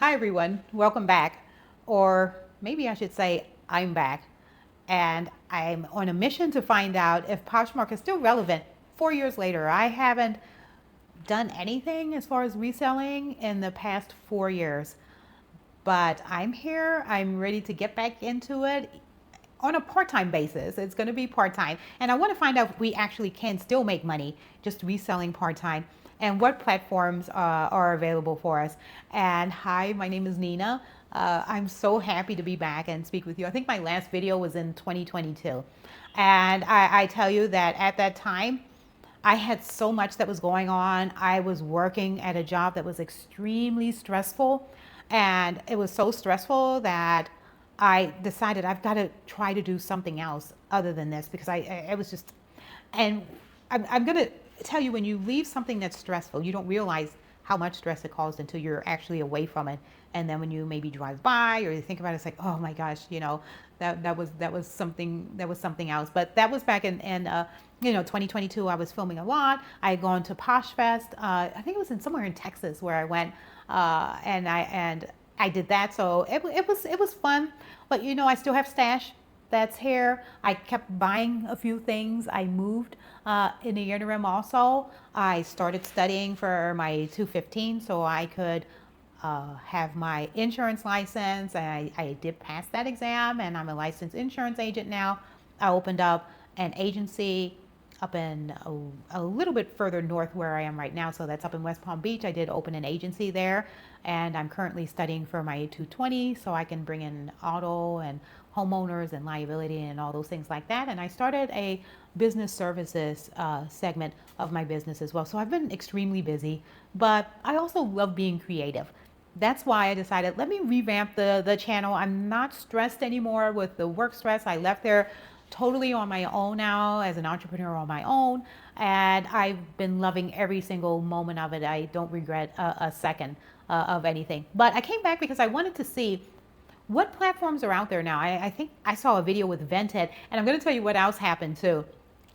Hi everyone, welcome back. Or maybe I should say I'm back. And I'm on a mission to find out if Poshmark is still relevant 4 years later. I haven't done anything as far as reselling in the past 4 years. But I'm here, I'm ready to get back into it on a part-time basis. It's going to be part-time. And I want to find out if we actually can still make money just reselling part-time and what platforms are available for us. And hi, my name is Nina. I'm so happy to be back and speak with you. I think my last video was in 2022. And I tell you that at that time, I had so much that was going on. I was working at a job that was extremely stressful. And it was so stressful that I decided I've got to try to do something else other than this because I was just, and I'm going to tell you, when you leave something that's stressful, you don't realize how much stress it caused until you're actually away from it. And then when you maybe drive by or you think about it, it's like, oh my gosh, that was something else. But that was back in 2022. I was filming a lot. I had gone to Posh Fest. I think it was in somewhere in Texas where I went, and I did that. So it was fun. But I still have stash that's here. I kept buying a few things. I moved in the interim also. I started studying for my 215 so I could have my insurance license. I did pass that exam and I'm a licensed insurance agent now. I opened up an agency up in a little bit further north where I am right now. So that's up in West Palm Beach. I did open an agency there and I'm currently studying for my 220 so I can bring in auto and homeowners and liability and all those things like that. And I started a business services segment of my business as well. So I've been extremely busy, but I also love being creative. That's why I decided, let me revamp the channel. I'm not stressed anymore with the work stress. I left there totally on my own now as an entrepreneur on my own. And I've been loving every single moment of it. I don't regret a second of anything. But I came back because I wanted to see what platforms are out there now. I think I saw a video with Vented, and I'm going to tell you what else happened too.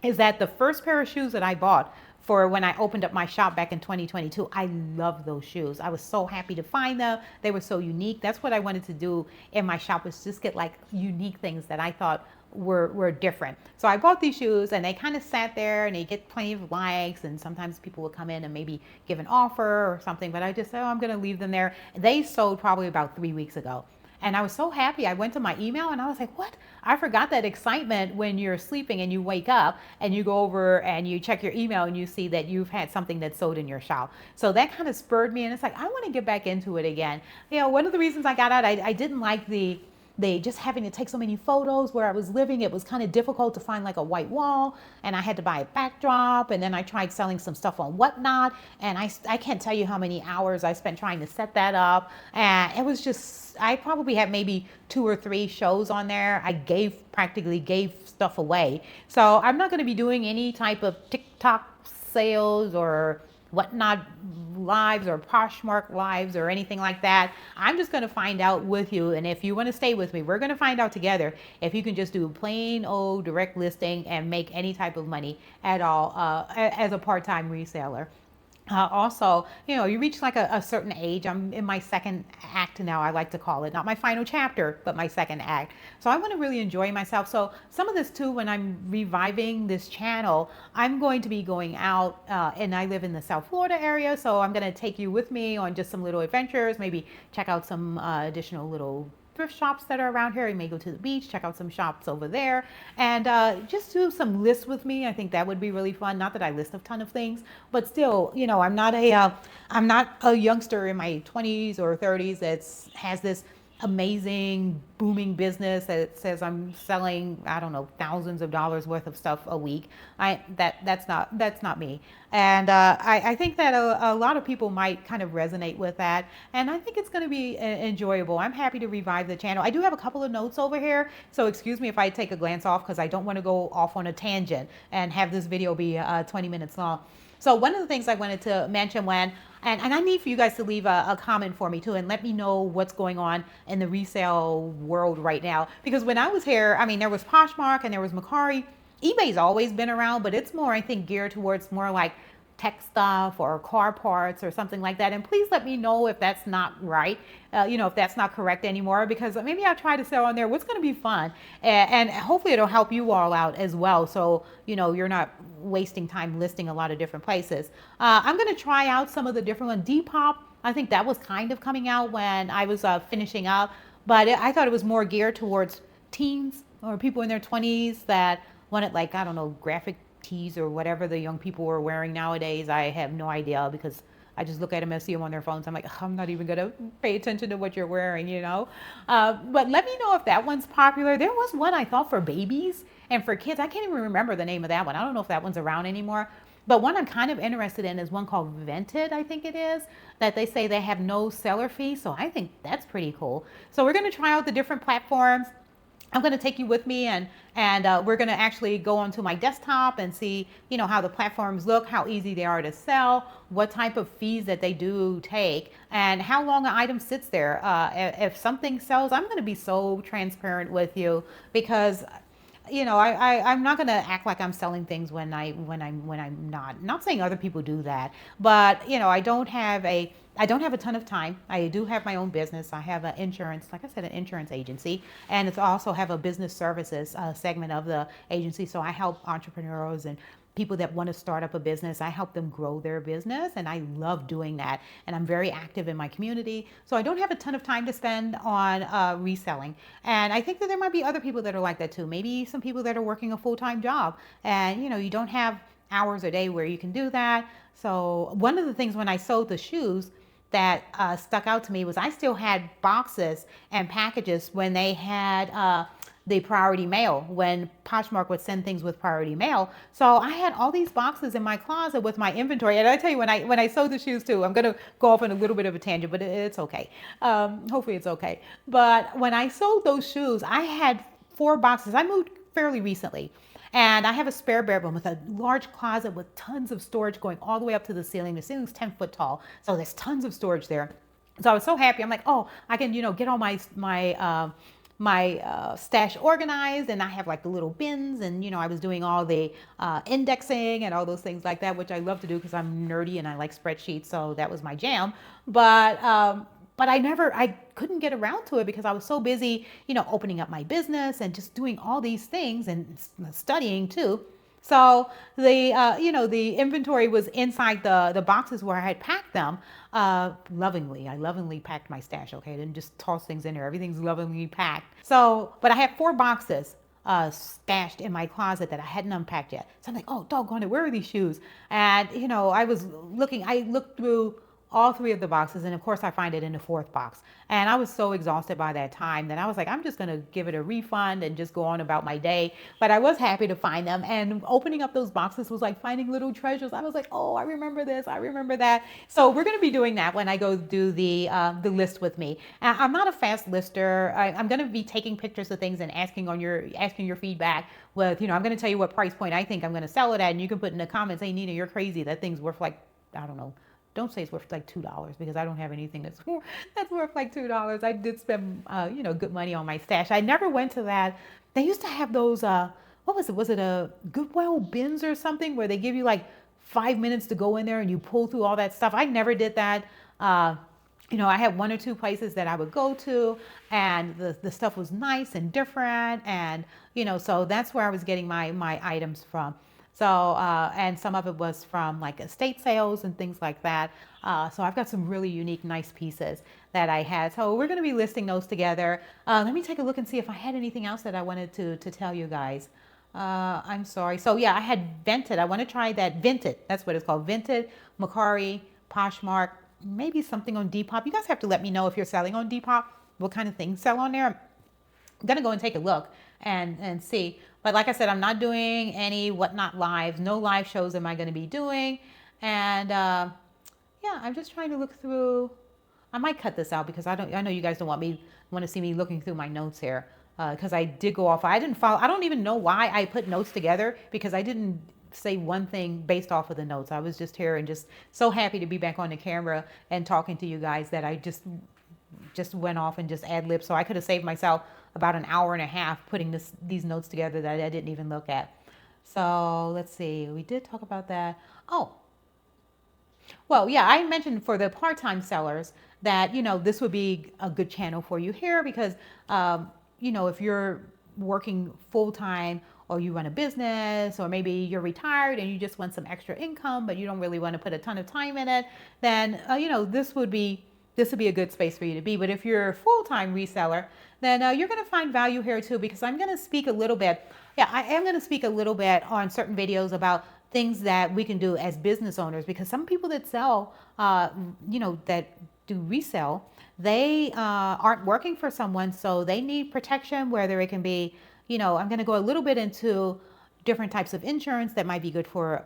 Is that the first pair of shoes that I bought for when I opened up my shop back in 2022? I love those shoes. I was so happy to find them. They were so unique. That's what I wanted to do in my shop, was just get like unique things that I thought were different. So I bought these shoes and they kind of sat there and they get plenty of likes, and sometimes people would come in and maybe give an offer or something, but I just said, oh, I'm going to leave them there. They sold probably about 3 weeks ago. And I was so happy. I went to my email and I was like, what? I forgot that excitement when you're sleeping and you wake up and you go over and you check your email and you see that you've had something that's sold in your shop. So that kind of spurred me. And it's like, I want to get back into it again. One of the reasons I got out, I didn't like they just having to take so many photos where I was living. It was kind of difficult to find like a white wall, and I had to buy a backdrop. And then I tried selling some stuff on Whatnot, and I can't tell you how many hours I spent trying to set that up. And it was just, I probably had maybe 2 or 3 shows on there. I practically gave stuff away. So I'm not going to be doing any type of TikTok sales or Whatnot lives or Poshmark lives or anything like that. I'm just going to find out with you. And if you want to stay with me, we're going to find out together if you can just do plain old direct listing and make any type of money at all as a part-time reseller. Also, you reach like a certain age. I'm in my second act now, I like to call it. Not my final chapter, but my second act. So I want to really enjoy myself. So some of this too, when I'm reviving this channel, I'm going to be going out, and I live in the South Florida area. So I'm going to take you with me on just some little adventures, maybe check out some additional little thrift shops that are around here. You may go to the beach, check out some shops over there, and just do some lists with me. I think that would be really fun. Not that I list a ton of things, but still, I'm not a youngster in my 20s or 30s that has this amazing booming business that says I'm selling, I don't know, thousands of dollars worth of stuff a week. That's not me. And I think that a lot of people might kind of resonate with that. And I think it's going to be enjoyable. I'm happy to revive the channel. I do have a couple of notes over here, so excuse me if I take a glance off, because I don't want to go off on a tangent and have this video be 20 minutes long. So one of the things I wanted to mention and I need for you guys to leave a comment for me too, and let me know what's going on in the resale world right now. Because when I was here, I mean, there was Poshmark and there was Macari. eBay's always been around, but it's more, I think, geared towards more like tech stuff or car parts or something like that. And please let me know if that's not right, if that's not correct anymore, because maybe I'll try to sell on there what's going to be fun. And hopefully it'll help you all out as well. So, you're not wasting time listing a lot of different places. I'm going to try out some of the different ones. Depop, I think that was kind of coming out when I was finishing up, but I thought it was more geared towards teens or people in their 20s that wanted, like, I don't know, graphic tees or whatever the young people were wearing nowadays. I have no idea, because I just look at them and see them on their phones. I'm like, I'm not even going to pay attention to what you're wearing. But let me know if that one's popular. There was one I thought for babies and for kids. I can't even remember the name of that one. I don't know if that one's around anymore. But one I'm kind of interested in is one called Vented, I think it is, that they say they have no seller fee. So I think that's pretty cool. So we're going to try out the different platforms. I'm going to take you with me, and we're going to actually go onto my desktop and see, how the platforms look, how easy they are to sell, what type of fees that they do take, and how long an item sits there. If something sells, I'm going to be so transparent with you, because I'm not gonna act like I'm selling things when I'm not saying other people do that, but I don't have a ton of time. I do have my own business. I have an insurance, like I said, an insurance agency, and it's also have a business services segment of the agency. So I help entrepreneurs and people that want to start up a business. I help them grow their business, and I love doing that. And I'm very active in my community. So I don't have a ton of time to spend on reselling. And I think that there might be other people that are like that too. Maybe some people that are working a full-time job, and you don't have hours a day where you can do that. So one of the things when I sold the shoes that stuck out to me was I still had boxes and packages when they had the priority mail, when Poshmark would send things with priority mail. So I had all these boxes in my closet with my inventory. And I tell you, when I sold the shoes too, I'm going to go off on a little bit of a tangent, but it's okay. Hopefully it's okay. But when I sold those shoes, I had 4 boxes. I moved fairly recently. And I have a spare bedroom with a large closet with tons of storage going all the way up to the ceiling. The ceiling's 10 foot tall, so there's tons of storage there. So I was so happy. I'm like, oh, I can, get all my stash organized, and I have like the little bins, and I was doing all the indexing and all those things like that, which I love to do because I'm nerdy and I like spreadsheets, so that was my jam. But I couldn't get around to it because I was so busy, opening up my business and just doing all these things and studying too. So the inventory was inside the boxes where I had packed them lovingly. I lovingly packed my stash. Okay, I didn't just toss things in there. Everything's lovingly packed. So, but I had 4 boxes stashed in my closet that I hadn't unpacked yet. So I'm like, oh, doggone it, where are these shoes? And I looked through all 3 of the boxes, and of course I find it in the 4th box. And I was so exhausted by that time that I was like, I'm just gonna give it a refund and just go on about my day. But I was happy to find them, and opening up those boxes was like finding little treasures. I was like, oh, I remember this, I remember that. So we're gonna be doing that when I go do the list with me. I'm not a fast lister. I'm gonna be taking pictures of things and asking your feedback. With I'm gonna tell you what price point I think I'm gonna sell it at, and you can put in the comments, hey Nina, you're crazy. That thing's worth like, I don't know. Don't say it's worth like $2, because I don't have anything that's worth like $2. I did spend good money on my stash. I never went to that. They used to have those what was it? Was it a Goodwill bins or something where they give you like 5 minutes to go in there and you pull through all that stuff? I never did that. I had 1 or 2 places that I would go to, and the stuff was nice and different, and so that's where I was getting my items from. So, and some of it was from like estate sales and things like that. So I've got some really unique, nice pieces that I had. So we're going to be listing those together. Let me take a look and see if I had anything else that I wanted to tell you guys. I'm sorry. So yeah, I had Vented. I want to try that Vented. That's what it's called. Vented, Macari, Poshmark, maybe something on Depop. You guys have to let me know if you're selling on Depop, what kind of things sell on there. I'm going to go and take a look and see. But like I said, I'm not doing any Whatnot lives. No live shows am I going to be doing. And yeah, I'm just trying to look through. I might cut this out because I know you guys don't want to see me looking through my notes here, because I did go off. I didn't follow. I don't even know why I put notes together, because I didn't say one thing based off of the notes. I was just here and just so happy to be back on the camera and talking to you guys that I just went off and just ad-libbed. So I could have saved myself about an hour and a half putting these notes together that I didn't even look at. So let's see. We did talk about that. Oh, Well, yeah, I mentioned for the part-time sellers that, this would be a good channel for you here because, if you're working full-time or you run a business or maybe you're retired and you just want some extra income, but you don't really want to put a ton of time in it, then, this would be a good space for you to be. But if you're a full-time reseller, then you're going to find value here too, because I'm going to speak a little bit. Yeah, I am going to speak a little bit on certain videos about things that we can do as business owners, because some people that sell, that do resell, they aren't working for someone, so they need protection, whether it can be, I'm going to go a little bit into different types of insurance that might be good for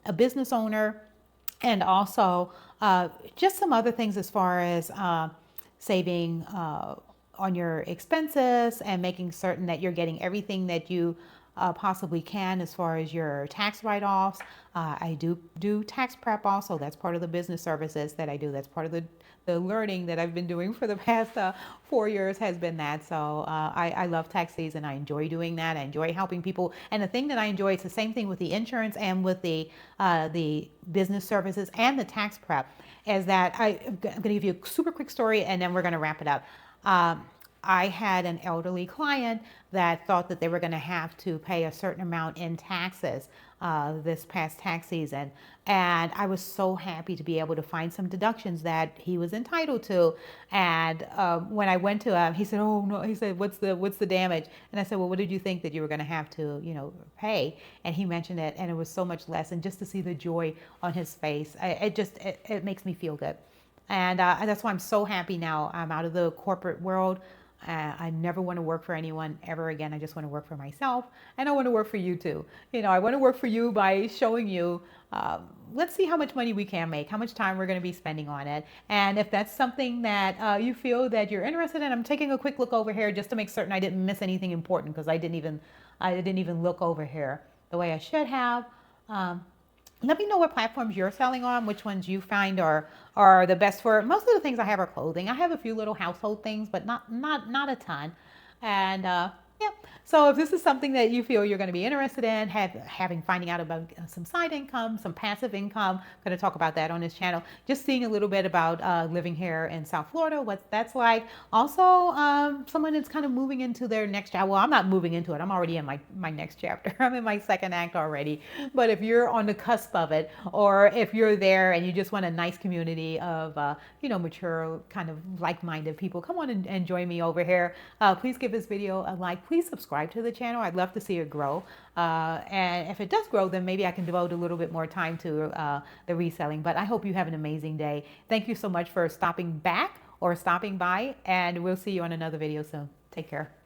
a business owner, and also just some other things as far as saving on your expenses and making certain that you're getting everything that you possibly can as far as your tax write-offs. I do tax prep also. That's part of the business services that I do. That's part of the learning that I've been doing for the past 4 years has been that. So I love tax season. I enjoy doing that. I enjoy helping people. And the thing that I enjoy, it's the same thing with the insurance and with the business services and the tax prep, is that I'm going to give you a super quick story and then we're going to wrap it up. I had an elderly client that thought that they were going to have to pay a certain amount in taxes this past tax season. And I was so happy to be able to find some deductions that he was entitled to. And when I went to him, he said, "Oh no," he said, what's the damage?" And I said, "Well, what did you think that you were going to have to, pay?" And he mentioned it, and it was so much less. And just to see the joy on his face, it makes me feel good. And that's why I'm so happy now. I'm out of the corporate world. I never want to work for anyone ever again. I just want to work for myself, and I want to work for you too. I want to work for you by showing you, let's see how much money we can make, how much time we're going to be spending on it. And if that's something that you feel that you're interested in, I'm taking a quick look over here just to make certain I didn't miss anything important, because I didn't even look over here the way I should have. Let me know what platforms you're selling on, which ones you find are the best for. Most of the things I have are clothing. I have a few little household things, but not a ton. And yeah, so if this is something that you feel you're going to be interested in, finding out about some side income, some passive income, I'm going to talk about that on this channel. Just seeing a little bit about living here in South Florida, what that's like. Also, someone that's kind of moving into their next chapter. Well, I'm not moving into it. I'm already in my next chapter. I'm in my second act already. But if you're on the cusp of it, or if you're there and you just want a nice community of, mature, kind of like-minded people, come on and join me over here. Please give this video a like. Please subscribe to the channel. I'd love to see it grow. And if it does grow, then maybe I can devote a little bit more time to the reselling. But I hope you have an amazing day. Thank you so much for stopping back or stopping by, and we'll see you on another video soon. Take care.